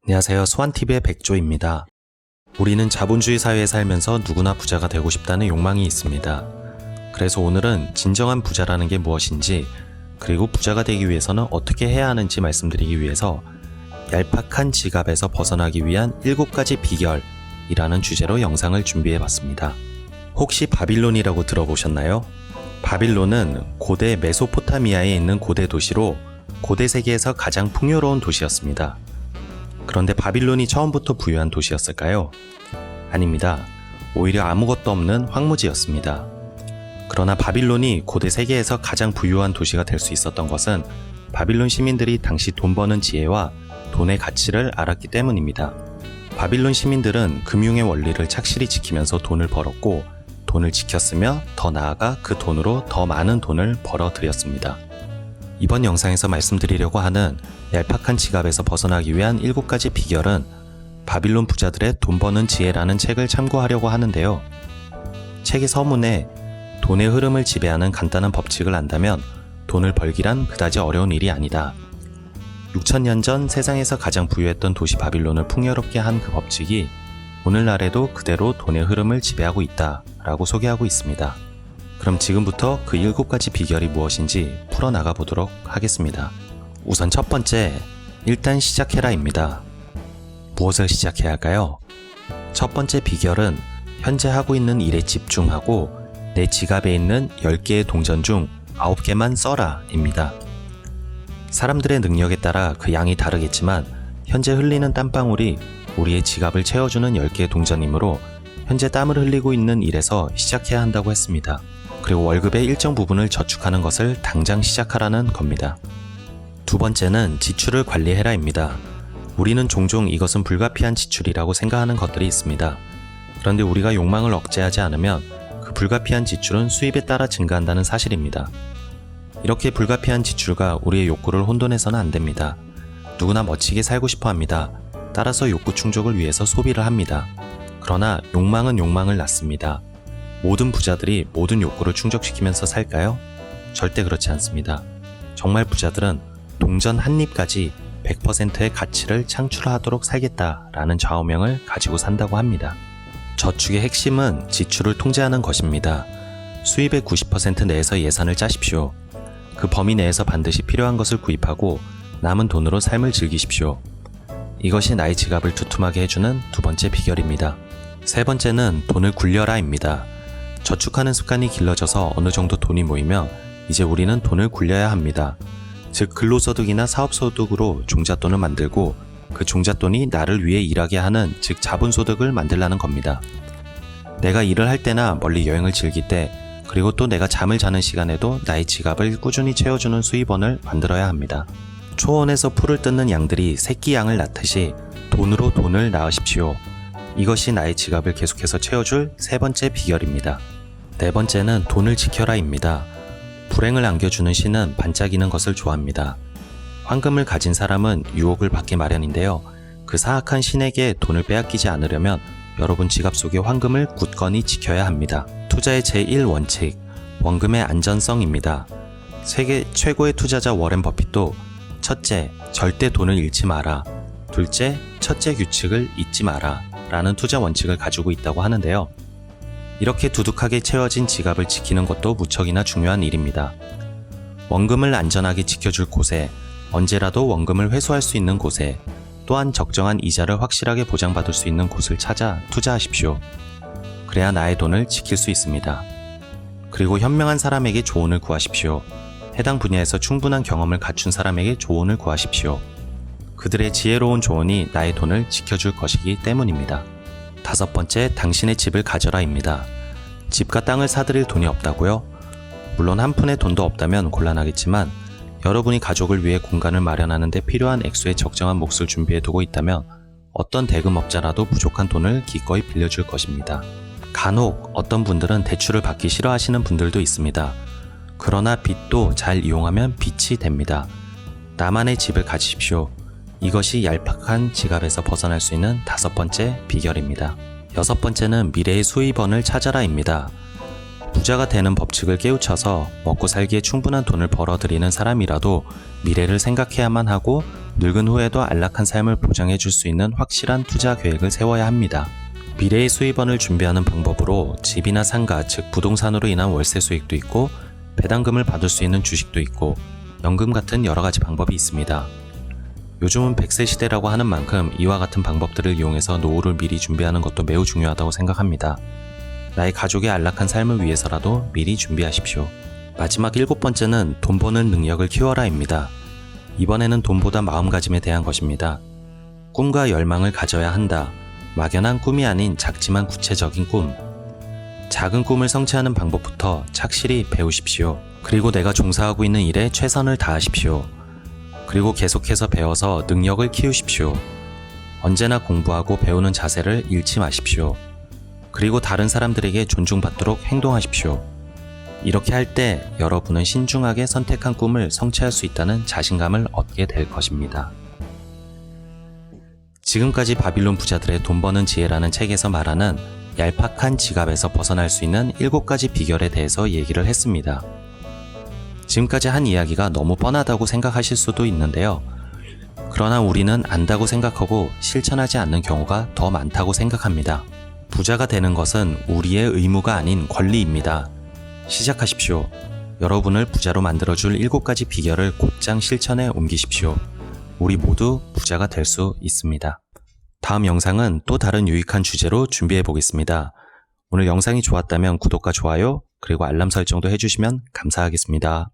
안녕하세요. 소환TV의 백조입니다. 우리는 자본주의 사회에 살면서 누구나 부자가 되고 싶다는 욕망이 있습니다. 그래서 오늘은 진정한 부자라는 게 무엇인지, 그리고 부자가 되기 위해서는 어떻게 해야 하는지 말씀드리기 위해서 얄팍한 지갑에서 벗어나기 위한 7가지 비결이라는 주제로 영상을 준비해봤습니다. 혹시 바빌론이라고 들어보셨나요? 바빌론은 고대 메소포타미아에 있는 고대 도시로 고대 세계에서 가장 풍요로운 도시였습니다. 그런데 바빌론이 처음부터 부유한 도시였을까요? 아닙니다. 오히려 아무것도 없는 황무지였습니다. 그러나 바빌론이 고대 세계에서 가장 부유한 도시가 될 수 있었던 것은 바빌론 시민들이 당시 돈 버는 지혜와 돈의 가치를 알았기 때문입니다. 바빌론 시민들은 금융의 원리를 착실히 지키면서 돈을 벌었고, 돈을 지켰으며 더 나아가 그 돈으로 더 많은 돈을 벌어들였습니다. 이번 영상에서 말씀드리려고 하는 얄팍한 지갑에서 벗어나기 위한 7가지 비결은 바빌론 부자들의 돈 버는 지혜라는 책을 참고하려고 하는데요. 책의 서문에 돈의 흐름을 지배하는 간단한 법칙을 안다면 돈을 벌기란 그다지 어려운 일이 아니다. 6000년 전 세상에서 가장 부유했던 도시 바빌론을 풍요롭게 한 그 법칙이 오늘날에도 그대로 돈의 흐름을 지배하고 있다 라고 소개하고 있습니다. 그럼 지금부터 그 7가지 비결이 무엇인지 풀어나가 보도록 하겠습니다. 우선 첫 번째, 일단 시작해라 입니다. 무엇을 시작해야 할까요? 첫 번째 비결은 현재 하고 있는 일에 집중하고 내 지갑에 있는 10개의 동전 중 9개만 써라 입니다. 사람들의 능력에 따라 그 양이 다르겠지만 현재 흘리는 땀방울이 우리의 지갑을 채워주는 10개의 동전이므로 현재 땀을 흘리고 있는 일에서 시작해야 한다고 했습니다. 그리고 월급의 일정 부분을 저축하는 것을 당장 시작하라는 겁니다. 두 번째는 지출을 관리해라 입니다. 우리는 종종 이것은 불가피한 지출이라고 생각하는 것들이 있습니다. 그런데 우리가 욕망을 억제하지 않으면 그 불가피한 지출은 수입에 따라 증가한다는 사실입니다. 이렇게 불가피한 지출과 우리의 욕구를 혼돈해서는 안 됩니다. 누구나 멋지게 살고 싶어 합니다. 따라서 욕구 충족을 위해서 소비를 합니다. 그러나 욕망은 욕망을 낳습니다. 모든 부자들이 모든 욕구를 충족시키면서 살까요? 절대 그렇지 않습니다. 정말 부자들은 동전 한 입까지 100%의 가치를 창출하도록 살겠다라는 좌우명을 가지고 산다고 합니다. 저축의 핵심은 지출을 통제하는 것입니다. 수입의 90% 내에서 예산을 짜십시오. 그 범위 내에서 반드시 필요한 것을 구입하고 남은 돈으로 삶을 즐기십시오. 이것이 나의 지갑을 두툼하게 해주는 두 번째 비결입니다. 세 번째는 돈을 굴려라입니다. 저축하는 습관이 길러져서 어느 정도 돈이 모이면 이제 우리는 돈을 굴려야 합니다. 즉 근로소득이나 사업소득으로 종잣돈을 만들고 그 종잣돈이 나를 위해 일하게 하는, 즉 자본소득을 만들라는 겁니다. 내가 일을 할 때나 멀리 여행을 즐길 때, 그리고 또 내가 잠을 자는 시간에도 나의 지갑을 꾸준히 채워주는 수입원을 만들어야 합니다. 초원에서 풀을 뜯는 양들이 새끼 양을 낳듯이 돈으로 돈을 낳으십시오. 이것이 나의 지갑을 계속해서 채워줄 세 번째 비결입니다. 네 번째는 돈을 지켜라입니다. 불행을 안겨주는 신은 반짝이는 것을 좋아합니다. 황금을 가진 사람은 유혹을 받기 마련인데요. 그 사악한 신에게 돈을 빼앗기지 않으려면 여러분 지갑 속의 황금을 굳건히 지켜야 합니다. 투자의 제1원칙, 원금의 안전성입니다. 세계 최고의 투자자 워렌 버핏도 첫째, 절대 돈을 잃지 마라. 둘째, 첫째 규칙을 잊지 마라. 라는 투자 원칙을 가지고 있다고 하는데요. 이렇게 두둑하게 채워진 지갑을 지키는 것도 무척이나 중요한 일입니다. 원금을 안전하게 지켜줄 곳에, 언제라도 원금을 회수할 수 있는 곳에, 또한 적정한 이자를 확실하게 보장받을 수 있는 곳을 찾아 투자하십시오. 그래야 나의 돈을 지킬 수 있습니다. 그리고 현명한 사람에게 조언을 구하십시오. 해당 분야에서 충분한 경험을 갖춘 사람에게 조언을 구하십시오. 그들의 지혜로운 조언이 나의 돈을 지켜줄 것이기 때문입니다. 다섯 번째, 당신의 집을 가져라입니다. 집과 땅을 사들일 돈이 없다고요? 물론 한 푼의 돈도 없다면 곤란하겠지만 여러분이 가족을 위해 공간을 마련하는 데 필요한 액수의 적정한 몫을 준비해두고 있다면 어떤 대금업자라도 부족한 돈을 기꺼이 빌려줄 것입니다. 간혹 어떤 분들은 대출을 받기 싫어하시는 분들도 있습니다. 그러나 빚도 잘 이용하면 빚이 됩니다. 나만의 집을 가지십시오. 이것이 얄팍한 지갑에서 벗어날 수 있는 다섯 번째 비결입니다. 여섯 번째는 미래의 수입원을 찾아라입니다. 부자가 되는 법칙을 깨우쳐서 먹고 살기에 충분한 돈을 벌어들이는 사람이라도 미래를 생각해야만 하고 늙은 후에도 안락한 삶을 보장해 줄 수 있는 확실한 투자 계획을 세워야 합니다. 미래의 수입원을 준비하는 방법으로 집이나 상가, 즉 부동산으로 인한 월세 수익도 있고 배당금을 받을 수 있는 주식도 있고 연금 같은 여러 가지 방법이 있습니다. 요즘은 100세 시대라고 하는 만큼 이와 같은 방법들을 이용해서 노후를 미리 준비하는 것도 매우 중요하다고 생각합니다. 나의 가족의 안락한 삶을 위해서라도 미리 준비하십시오. 마지막 7번째는 돈 버는 능력을 키워라입니다. 이번에는 돈보다 마음가짐에 대한 것입니다. 꿈과 열망을 가져야 한다. 막연한 꿈이 아닌 작지만 구체적인 꿈. 작은 꿈을 성취하는 방법부터 착실히 배우십시오. 그리고 내가 종사하고 있는 일에 최선을 다하십시오. 그리고 계속해서 배워서 능력을 키우십시오. 언제나 공부하고 배우는 자세를 잃지 마십시오. 그리고 다른 사람들에게 존중받도록 행동하십시오. 이렇게 할 때 여러분은 신중하게 선택한 꿈을 성취할 수 있다는 자신감을 얻게 될 것입니다. 지금까지 바빌론 부자들의 돈 버는 지혜라는 책에서 말하는 얄팍한 지갑에서 벗어날 수 있는 7가지 비결에 대해서 얘기를 했습니다. 지금까지 한 이야기가 너무 뻔하다고 생각하실 수도 있는데요. 그러나 우리는 안다고 생각하고 실천하지 않는 경우가 더 많다고 생각합니다. 부자가 되는 것은 우리의 의무가 아닌 권리입니다. 시작하십시오. 여러분을 부자로 만들어줄 7가지 비결을 곧장 실천에 옮기십시오. 우리 모두 부자가 될 수 있습니다. 다음 영상은 또 다른 유익한 주제로 준비해 보겠습니다. 오늘 영상이 좋았다면 구독과 좋아요, 그리고 알람 설정도 해주시면 감사하겠습니다.